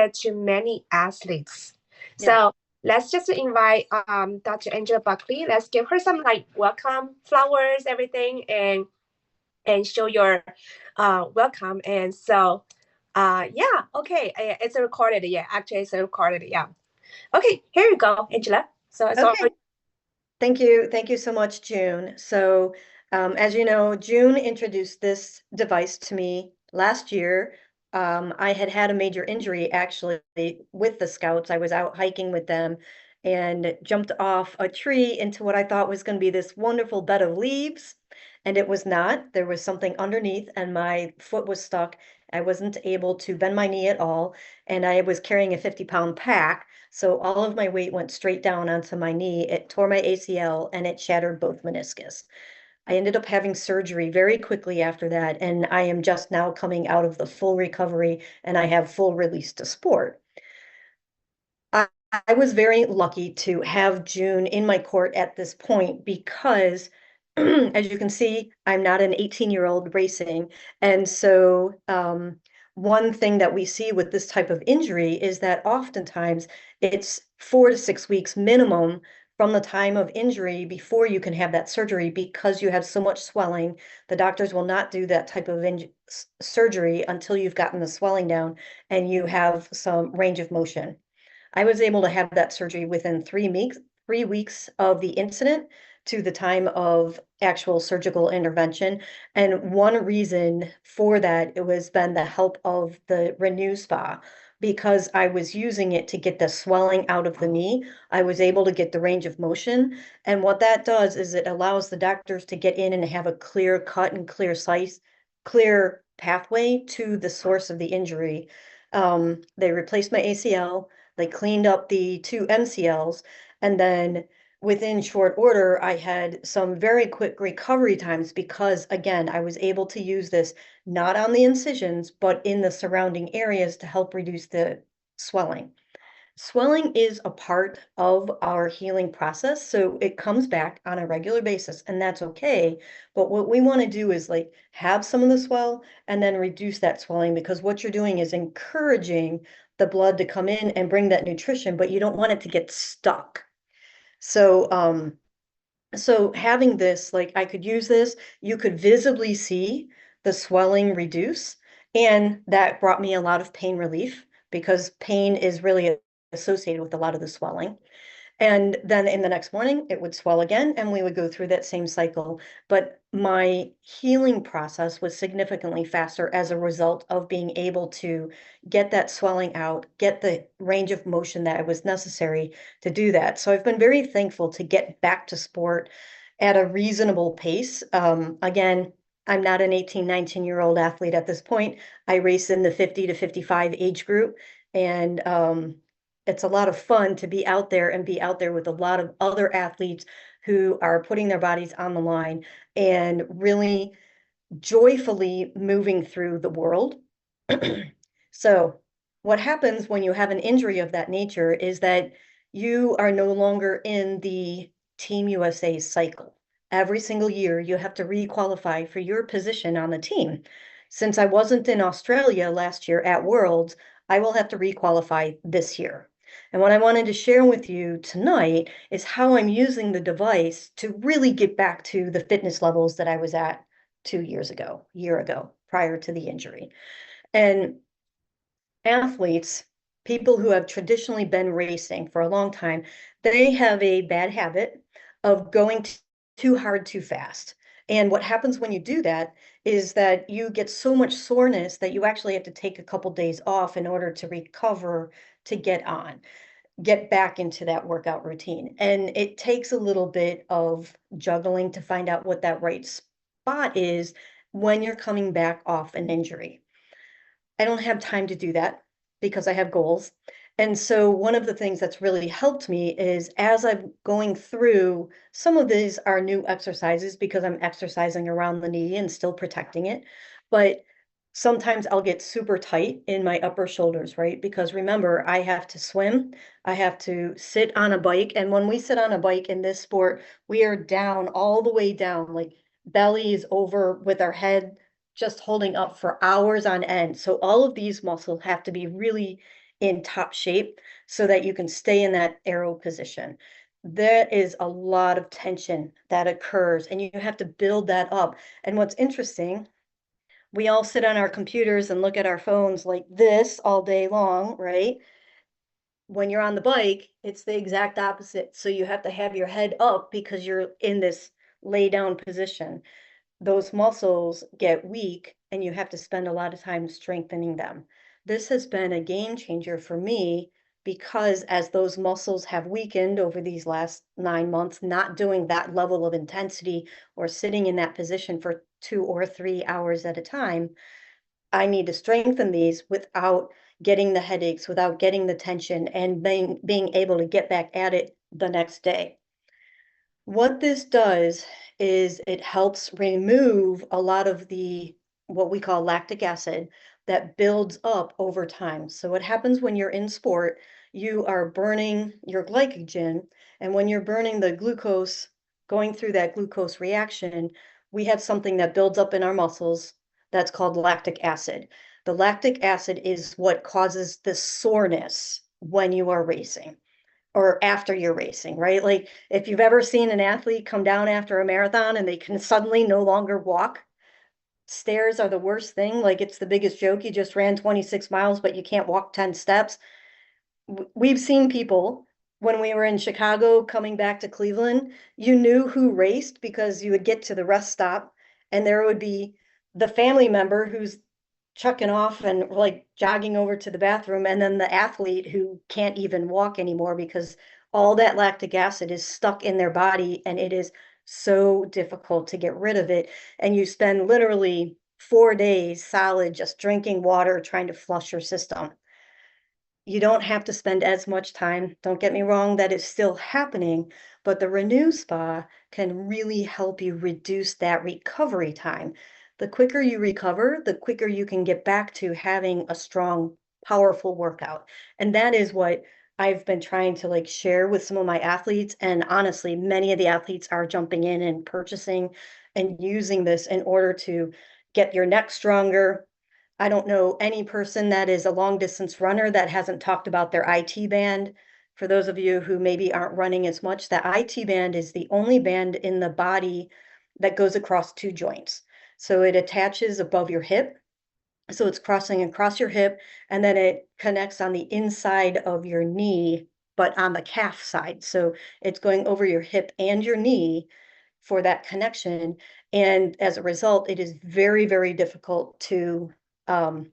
to many athletes. Yeah. So let's just invite Dr. Angela Buckley. Let's give her some like welcome flowers, everything, and show your welcome. And so yeah, okay, it's recorded. Yeah, actually it's recorded. Yeah. Okay, here you go, Angela. So it's all. Okay. Thank you. Thank you so much, June. So, as you know, June introduced this device to me last year. I had had a major injury actually with the Scouts. I was out hiking with them and jumped off a tree into what I thought was going to be this wonderful bed of leaves. And it was not. There was something underneath, and my foot was stuck. I wasn't able to bend my knee at all. And I was carrying a 50-pound pack. So all of my weight went straight down onto my knee. It tore my ACL and it shattered both meniscus. I ended up having surgery very quickly after that, and I am just now coming out of the full recovery and I have full release to sport. I, I was very lucky to have June in my court at this point because, as you can see, I'm not an 18-year-old racing. And so, one thing that we see with this type of injury is that oftentimes it's 4 to 6 weeks minimum from the time of injury before you can have that surgery because you have so much swelling. The doctors will not do that type of surgery until you've gotten the swelling down and you have some range of motion. I was able to have that surgery within 3 weeks of the incident to the time of actual surgical intervention. And one reason for that, it was been the help of the Renu Spa. Because I was using it to get the swelling out of the knee, I was able to get the range of motion. And what that does is it allows the doctors to get in and have a clear cut and clear pathway to the source of the injury. They replaced my ACL. They cleaned up the two MCLs, and then within short order, I had some very quick recovery times because, again, I was able to use this not on the incisions, but in the surrounding areas to help reduce the swelling. Swelling is a part of our healing process, so it comes back on a regular basis, and that's okay. But what we want to do is like have some of the swell and then reduce that swelling because what you're doing is encouraging the blood to come in and bring that nutrition, but you don't want it to get stuck. So, so having this, like I could use this, you could visibly see the swelling reduce, and that brought me a lot of pain relief because pain is really associated with a lot of the swelling. And then in the next morning, it would swell again, and we would go through that same cycle. But my healing process was significantly faster as a result of being able to get that swelling out, get the range of motion that was necessary to do that. So I've been very thankful to get back to sport at a reasonable pace. Again, I'm not an 18, 19-year-old athlete at this point. I race in the 50 to 55 age group, and it's a lot of fun to be out there and be out there with a lot of other athletes who are putting their bodies on the line and really joyfully moving through the world. So, what happens when you have an injury of that nature is that you are no longer in the Team USA cycle. Every single year, you have to requalify for your position on the team. Since I wasn't in Australia last year at Worlds, I will have to requalify this year. And what I wanted to share with you tonight is how I'm using the device to really get back to the fitness levels that I was at 2 years ago, year ago, prior to the injury. And athletes, people who have traditionally been racing for a long time, they have a bad habit of going too hard too fast. And what happens when you do that is that you get so much soreness that you actually have to take a couple days off in order to recover to get back into that workout routine. And it takes a little bit of juggling to find out what that right spot is when you're coming back off an injury. I don't have time to do that because I have goals. And so one of the things that's really helped me is as I'm going through, some of these are new exercises because I'm exercising around the knee and still protecting it. But sometimes I'll get super tight in my upper shoulders, right? Because remember, I have to swim, I have to sit on a bike. And when we sit on a bike in this sport, we are down all the way down, like belly is over with our head just holding up for hours on end. So all of these muscles have to be really in top shape so that you can stay in that arrow position. There is a lot of tension that occurs, and you have to build that up. And what's interesting, we all sit on our computers and look at our phones like this all day long, right? When you're on the bike, it's the exact opposite. So you have to have your head up because you're in this lay down position. Those muscles get weak and you have to spend a lot of time strengthening them. This has been a game changer for me because as those muscles have weakened over these last 9 months, not doing that level of intensity or sitting in that position for 2 or 3 hours at a time, I need to strengthen these without getting the headaches, without getting the tension, and being able to get back at it the next day. What this does is it helps remove a lot of the what we call lactic acid that builds up over time. So what happens when you're in sport, you are burning your glycogen, and when you're burning the glucose, going through that glucose reaction, we have something that builds up in our muscles that's called lactic acid. The lactic acid is what causes the soreness when you are racing or after you're racing, right? Like if you've ever seen an athlete come down after a marathon and they can suddenly no longer walk, stairs are the worst thing. Like it's the biggest joke. You just ran 26 miles, but you can't walk 10 steps. We've seen people when we were in Chicago coming back to Cleveland, you knew who raced because you would get to the rest stop and there would be the family member who's chucking off and like jogging over to the bathroom, and then the athlete who can't even walk anymore because all that lactic acid is stuck in their body and it is so difficult to get rid of it. And you spend literally 4 days solid just drinking water, trying to flush your system. You don't have to spend as much time. Don't get me wrong, that is still happening, but the Renew Spa can really help you reduce that recovery time. The quicker you recover, the quicker you can get back to having a strong, powerful workout. And that is what I've been trying to like share with some of my athletes. And honestly, many of the athletes are jumping in and purchasing and using this in order to get your neck stronger. I don't know any person that is a long distance runner that hasn't talked about their IT band. For those of you who maybe aren't running as much, that IT band is the only band in the body that goes across two joints. So it attaches above your hip. So it's crossing across your hip, and then it connects on the inside of your knee, but on the calf side. So it's going over your hip and your knee for that connection. And as a result, it is very, very difficult to um,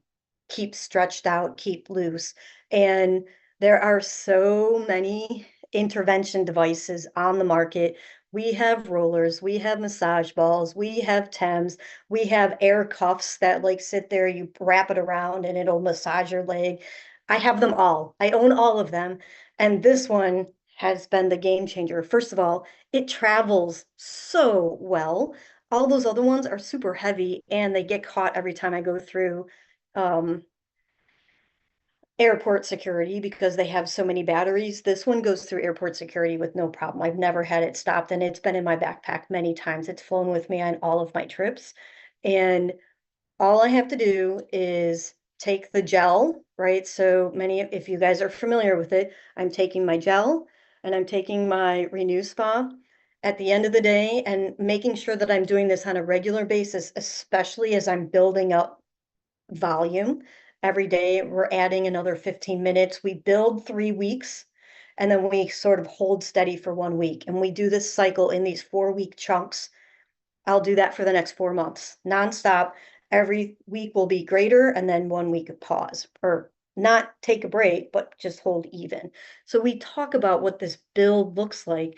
keep stretched out, keep loose. And there are so many intervention devices on the market. We have rollers, we have massage balls, we have Thames, we have air cuffs that like sit there, you wrap it around and it'll massage your leg. I have them all. I own all of them. And this one has been the game changer. First of all, it travels so well. All those other ones are super heavy and they get caught every time I go through um, airport security because they have so many batteries. This one goes through airport security with no problem. I've never had it stopped, and it's been in my backpack many times. It's flown with me on all of my trips. And all I have to do is take the gel, right? So many, if you guys are familiar with it, I'm taking my gel and I'm taking my Renew Spa at the end of the day and making sure that I'm doing this on a regular basis, especially as I'm building up volume. Every day we're adding another 15 minutes. We build 3 weeks and then we sort of hold steady for 1 week. And we do this cycle in these 4 week chunks. I'll do that for the next 4 months, nonstop. Every week will be greater and then 1 week of pause, or not take a break, but just hold even. So we talk about what this build looks like.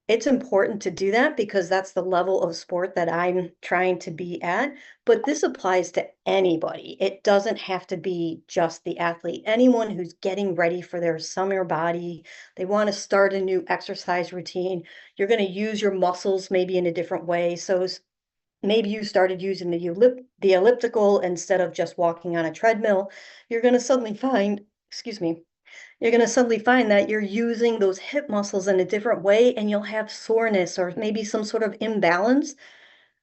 It's important to do that because that's the level of sport that I'm trying to be at. But this applies to anybody. It doesn't have to be just the athlete. Anyone who's getting ready for their summer body, they want to start a new exercise routine. You're going to use your muscles maybe in a different way. So maybe you started using the elliptical instead of just walking on a treadmill. You're going to suddenly find, excuse me, you're going to suddenly find that you're using those hip muscles in a different way and you'll have soreness or maybe some sort of imbalance.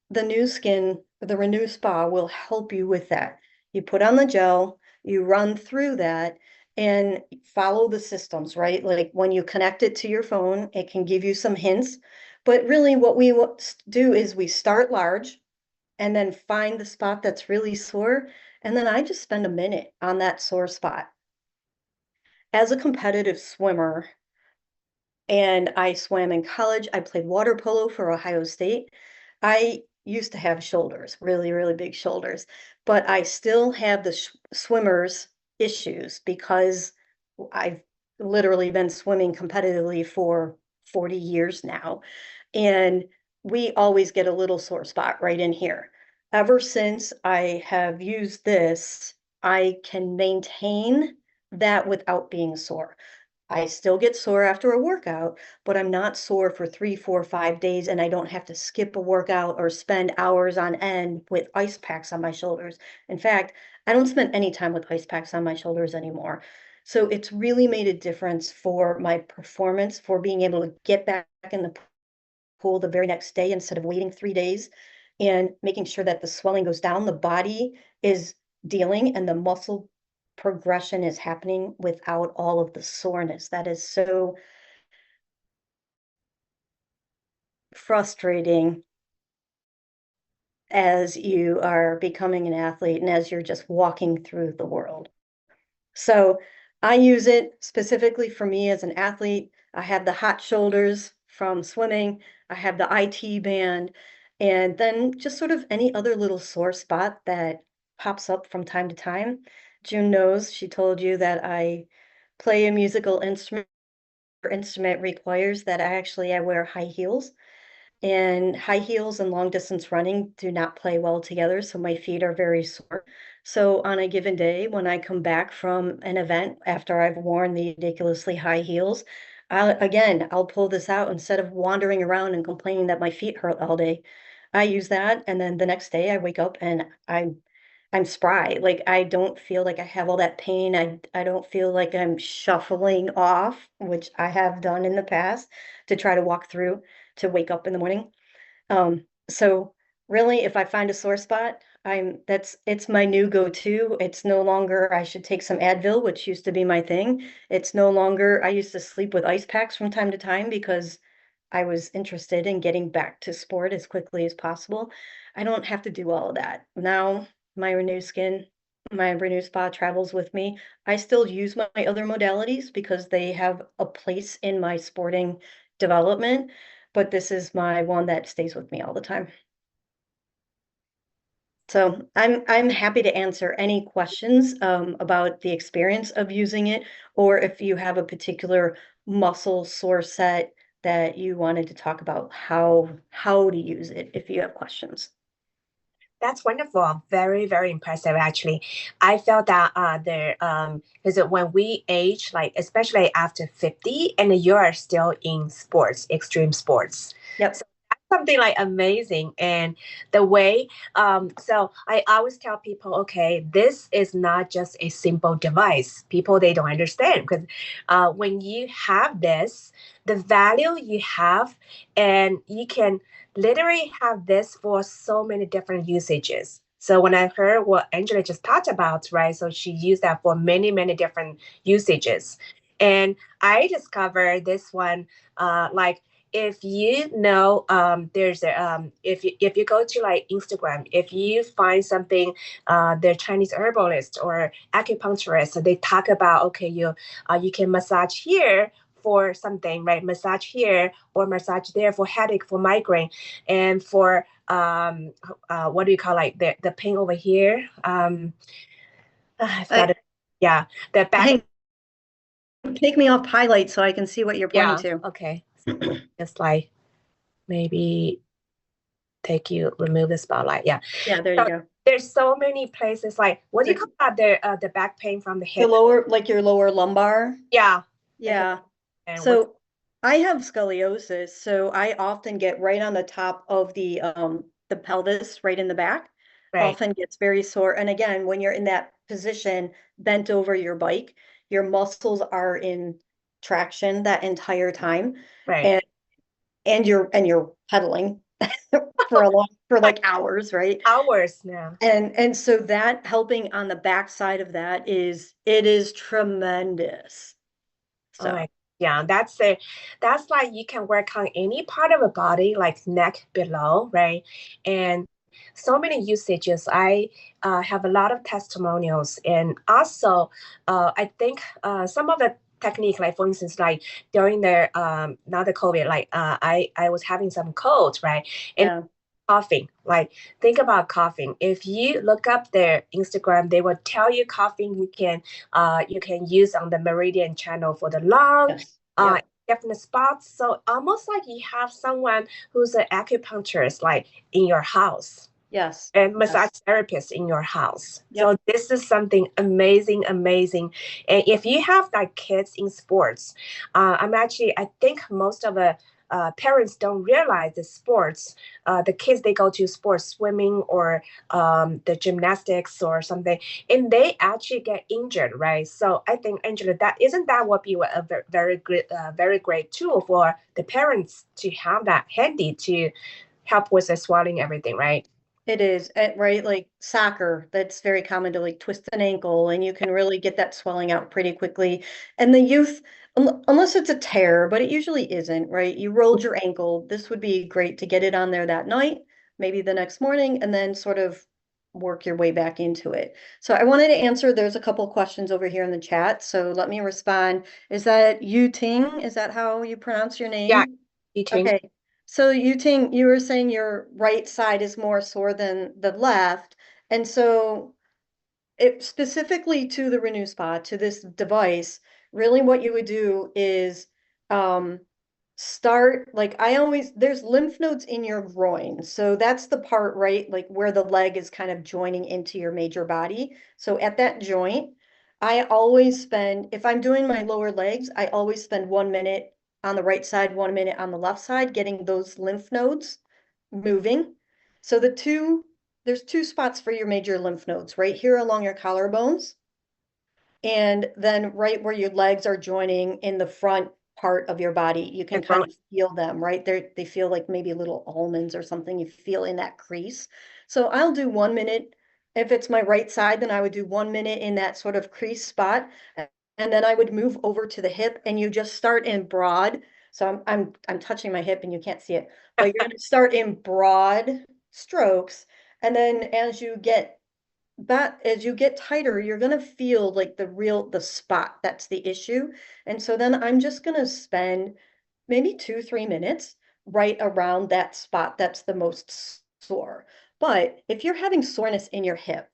The new skin, the Renew Spa will help you with that. You put on the gel, you run through that and follow the systems, right? Like when you connect it to your phone, it can give you some hints. But really, what we do is we start large and then find the spot that's really sore. And then I just spend a minute on that sore spot. As a competitive swimmer, and I swam in college, I played water polo for Ohio State. I used to have shoulders, really, really big shoulders, but I still have the swimmer's issues because I've literally been swimming competitively for 40 years now. And we always get a little sore spot right in here. Ever since I have used this, I can maintain that without being sore. I still get sore after a workout, but I'm not sore for 3, 4, 5 days, and I don't have to skip a workout or spend hours on end with ice packs on my shoulders. In fact, I don't spend any time with ice packs on my shoulders anymore. So it's really made a difference for my performance, for being able to get back in the pool the very next day instead of waiting 3 days, and making sure that the swelling goes down. The body is dealing and the muscle progression is happening without all of the soreness. That is so frustrating as you are becoming an athlete and as you're just walking through the world. So I use it specifically for me as an athlete. I have the hot shoulders from swimming. I have the IT band, and then just sort of any other little sore spot that pops up from time to time. June knows, she told you that I play a musical instrument. Her instrument requires that I wear high heels. And high heels and long distance running do not play well together, so my feet are very sore. So on a given day, when I come back from an event after I've worn the ridiculously high heels, I'll pull this out instead of wandering around and complaining that my feet hurt all day. I use that, and then the next day I wake up and I'm spry. Like I don't feel like I have all that pain. I don't feel like I'm shuffling off, which I have done in the past to try to walk through to wake up in the morning. So really, if I find a sore spot, it's my new go-to. It's no longer I should take some Advil, which used to be my thing. It's no longer I used to sleep with ice packs from time to time because I was interested in getting back to sport as quickly as possible. I don't have to do all of that. Now my Renew Spa travels with me. I still use my other modalities because they have a place in my sporting development, but this is my one that stays with me all the time. So I'm happy to answer any questions about the experience of using it, or if you have a particular muscle sore set that you wanted to talk about how to use it if you have questions. That's wonderful. Very, very impressive, actually. I felt that because when we age, like especially after 50, and you are still in sports, extreme sports. Yep. So that's something like amazing. And the way, so I always tell people, okay, this is not just a simple device. People, they don't understand because when you have this, the value you have, and you can literally have this for so many different usages. So when I heard what Angela just talked about, right? So she used that for many, many different usages. And I discovered this one, like if you know, there's a if you go to like Instagram, if you find something, the Chinese herbalist or acupuncturist, they talk about, okay, you can massage here for something, right? Massage here or massage there for headache, for migraine, and for what do you call, like the pain over here? I've got it. Yeah, the back. Hey, take me off highlight so I can see what you're pointing to. Okay. Just like maybe remove the spotlight. Yeah. Yeah, there you go. There's so many places, like what do you call that? The back pain from the hip. The lower, like your lower lumbar. Yeah. Yeah. So I have scoliosis, so I often get right on the top of the pelvis, right in the back. Right. Often gets very sore. And again, when you're in that position, bent over your bike, your muscles are in traction that entire time. Right. And you're pedaling for like hours, right? Hours now. And so that helping on the backside of that it is tremendous. Oh So my, yeah, that's like you can work on any part of the body, like neck below, right? And so many usages. I have a lot of testimonials, and also I think some of the technique, like for instance, like during the not the COVID, like I was having some colds, right? And yeah, coughing, like think about coughing. If you look up their Instagram, they will tell you coughing you can use on the meridian channel for the lung, yes, uh yep, definite spots. So almost like you have someone who's an acupuncturist like in your house yes, and massage yes, therapist in your house. So yep. this is something amazing, amazing. And if you have like kids in sports, I think most of the parents don't realize the sports. The kids they go to sports, swimming or the gymnastics or something, and they actually get injured, right? So I think Angela, that isn't that what be a very great tool for the parents to have that handy to help with the swelling, everything, right? It is, right? Like soccer, that's very common to like twist an ankle and you can really get that swelling out pretty quickly. And the youth, unless it's a tear, but it usually isn't, right? You rolled your ankle. This would be great to get it on there that night, maybe the next morning, and then sort of work your way back into it. So I wanted to answer, there's a couple questions over here in the chat. So let me respond. Is that Yu Ting? Is that how you pronounce your Yeah, name? teaching. Okay, so you were saying your right side is more sore than the left, and so it specifically to the Renew Spa, to this device, really what you would do is um start like I always there's lymph nodes in your groin. So that's the part, right? Like where the leg is kind of joining into your major body. So at that joint, I always spend, if I'm doing my lower legs, I always spend 1 minute on the right side, 1 minute on the left side, getting those lymph nodes moving. So there's two spots for your major lymph nodes, right here along your collarbones, and then right where your legs are joining in the front part of your body, you can The kind grown. of feel them, right? They feel like maybe little almonds or something you feel in that crease. So I'll do 1 minute. If it's my right side, then I would do 1 minute in that sort of crease spot. And then I would move over to the hip and you just start in broad. So I'm touching my hip and you can't see it, but you're gonna start in broad strokes. And then as you get tighter, you're going to feel like the spot that's the issue. And so then I'm just going to spend maybe 2, 3 minutes right around that spot that's the most sore. But if you're having soreness in your hip,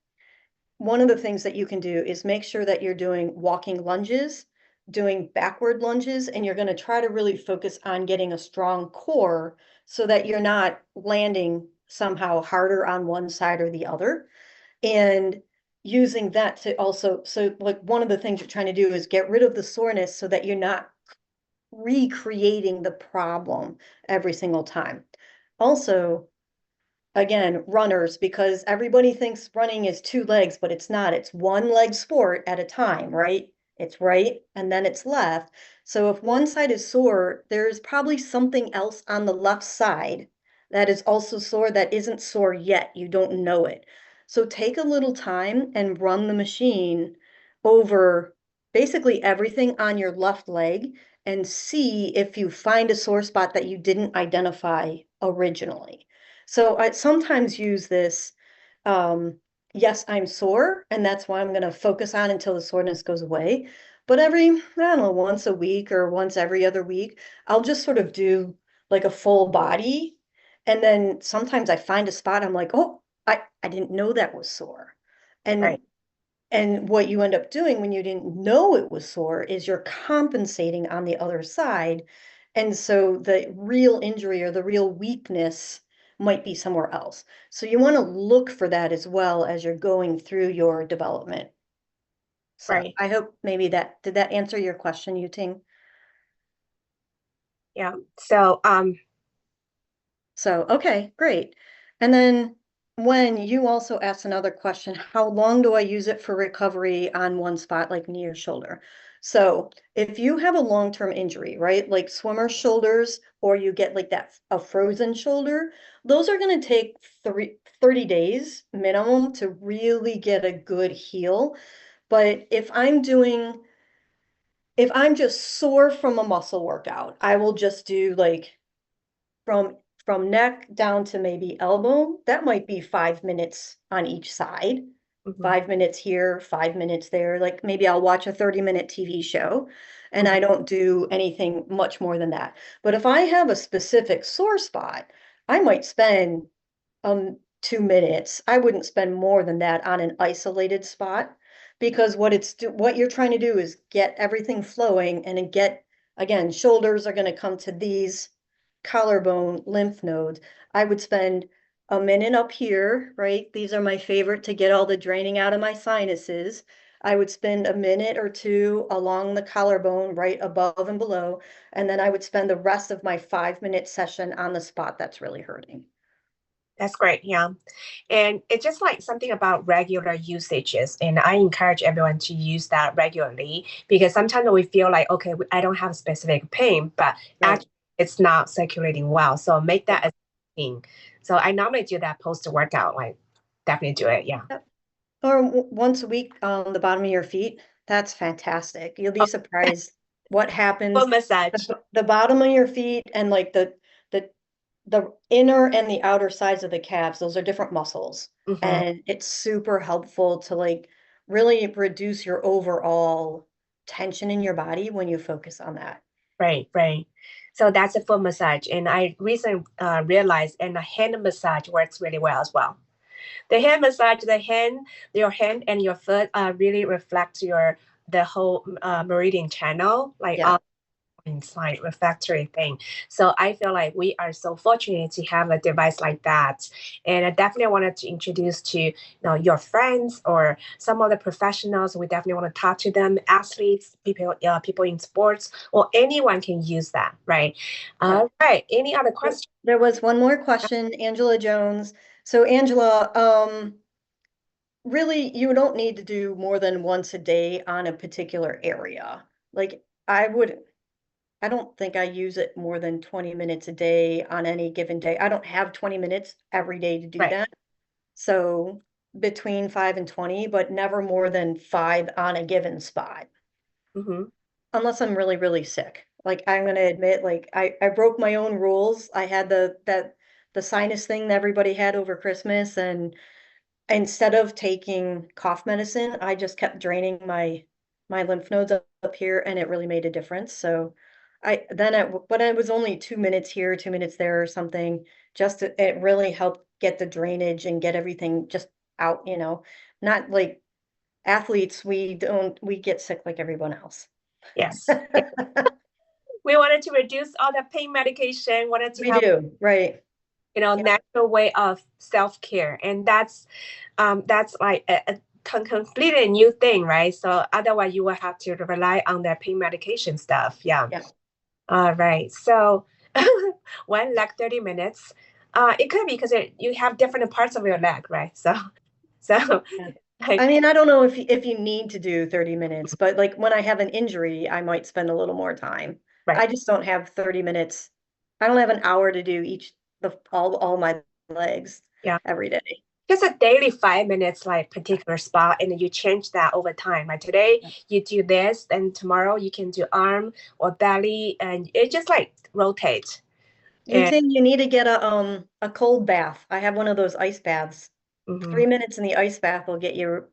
one of the things that you can do is make sure that you're doing walking lunges, doing backward lunges, and you're going to try to really focus on getting a strong core so that you're not landing somehow harder on one side or the other, and using that to also, so like one of the things you're trying to do is get rid of the soreness so that you're not recreating the problem every single time. Also, again, runners, because everybody thinks running is two legs, but it's not. It's one leg sport at a time, right? It's right and then it's left. So if one side is sore, there's probably something else on the left side that is also sore that isn't sore yet. You don't know it. So take a little time and run the machine over basically everything on your left leg and see if you find a sore spot that you didn't identify originally. So I sometimes use this, yes, I'm sore, and that's why I'm going to focus on until the soreness goes away. But I don't know, once a week or once every other week, I'll just sort of do like a full body. And then sometimes I find a spot, I'm like, oh, I didn't know that was sore. And Right, and what you end up doing when you didn't know it was sore is you're compensating on the other side. And so the real injury or the real weakness might be somewhere else. So you want to look for that as well as you're going through your development. So right. I hope maybe did that answer your question, Yuting? Yeah. So So, okay, great. And then when you also asked another question, how long do I use it for recovery on one spot, like knee or shoulder? So if you have a long-term injury, right, like swimmer shoulders, or you get like a frozen shoulder, those are going to take 30 days minimum to really get a good heal. But if I'm just sore from a muscle workout, I will just do like from neck down to maybe elbow. That might be 5 minutes on each side. Mm-hmm. 5 minutes here, 5 minutes there. Like maybe I'll watch a 30-minute TV show and Mm-hmm. I don't do anything much more than that. But if I have a specific sore spot, I might spend 2 minutes. I wouldn't spend more than that on an isolated spot because what you're trying to do is get everything flowing and again, shoulders are going to come to these collarbone lymph nodes. I would spend a minute up here, right? These are my favorite to get all the draining out of my sinuses. I would spend a minute or two along the collarbone, right above and below, and then I would spend the rest of my 5-minute session on the spot that's really hurting. That's great. Yeah. And it's just like something about regular usages. And I encourage everyone to use that regularly because sometimes we feel like, okay, I don't have specific pain, but Right. actually it's not circulating well. So make that a thing. So I normally do that post workout, like definitely do it. Yeah. Or once a week on the bottom of your feet. That's fantastic. You'll be surprised what happens. Full massage. The bottom of your feet and like the the inner and the outer sides of the calves, those are different muscles. Mm-hmm. And it's super helpful to like really reduce your overall tension in your body when you focus on that. Right, right. So that's a full massage. And I recently realized and the hand massage works really well as well. The hand massage, your hand and your foot really reflects the whole meridian channel, like Yeah. inside refractory thing. So I feel like we are so fortunate to have a device like that. And I definitely wanted to introduce to your friends or some of the professionals. We definitely want to talk to them, athletes, people in sports, or anyone can use that, right? Yeah. All right. Any other questions? There was one more question, Angela Jones. So Angela, really, you don't need to do more than once a day on a particular area. Like I don't think I use it more than 20 minutes a day on any given day. I don't have 20 minutes every day to do Right. that. So between 5 and 20, but never more than 5 on a given spot. Mm-hmm. Unless I'm really, really sick. Like I'm gonna admit, like I broke my own rules. I had the sinus thing that everybody had over Christmas, and instead of taking cough medicine, I just kept draining my lymph nodes up here, and it really made a difference. So but it was only 2 minutes here, 2 minutes there or something. It really helped get the drainage and get everything just out, not like athletes, we get sick like everyone else. Yes. We wanted to reduce all the pain medication, wanted to We have do, right. Yeah. natural way of self-care. And that's like a completely new thing, right? So otherwise you will have to rely on the pain medication stuff. Yeah. Yeah. All right. So one leg 30 minutes. It could be because you have different parts of your leg, right? So Yeah. I mean, I don't know if you need to do 30 minutes, but like when I have an injury, I might spend a little more time. right. I just don't have 30 minutes. I don't have an hour to do all my legs Yeah. every day. Just a daily 5 minutes, like particular spot, and you change that over time. Like today you do this, and tomorrow you can do arm or belly, and it just like rotate. You think you need to get a cold bath. I have one of those ice baths. Mm-hmm. 3 minutes in the ice bath will get you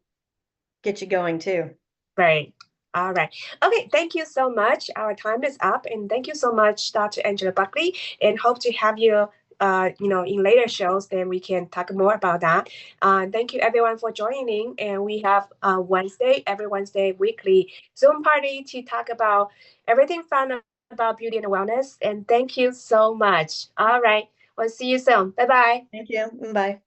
going too. Right. All right. Okay. Thank you so much. Our time is up, and thank you so much, Dr. Angela Buckley, and hope to have you in later shows, then we can talk more about that. Thank you everyone for joining. And we have every Wednesday weekly Zoom party to talk about everything fun about beauty and wellness. And thank you so much. All right. We'll see you soon. Bye-bye. Thank you. Bye.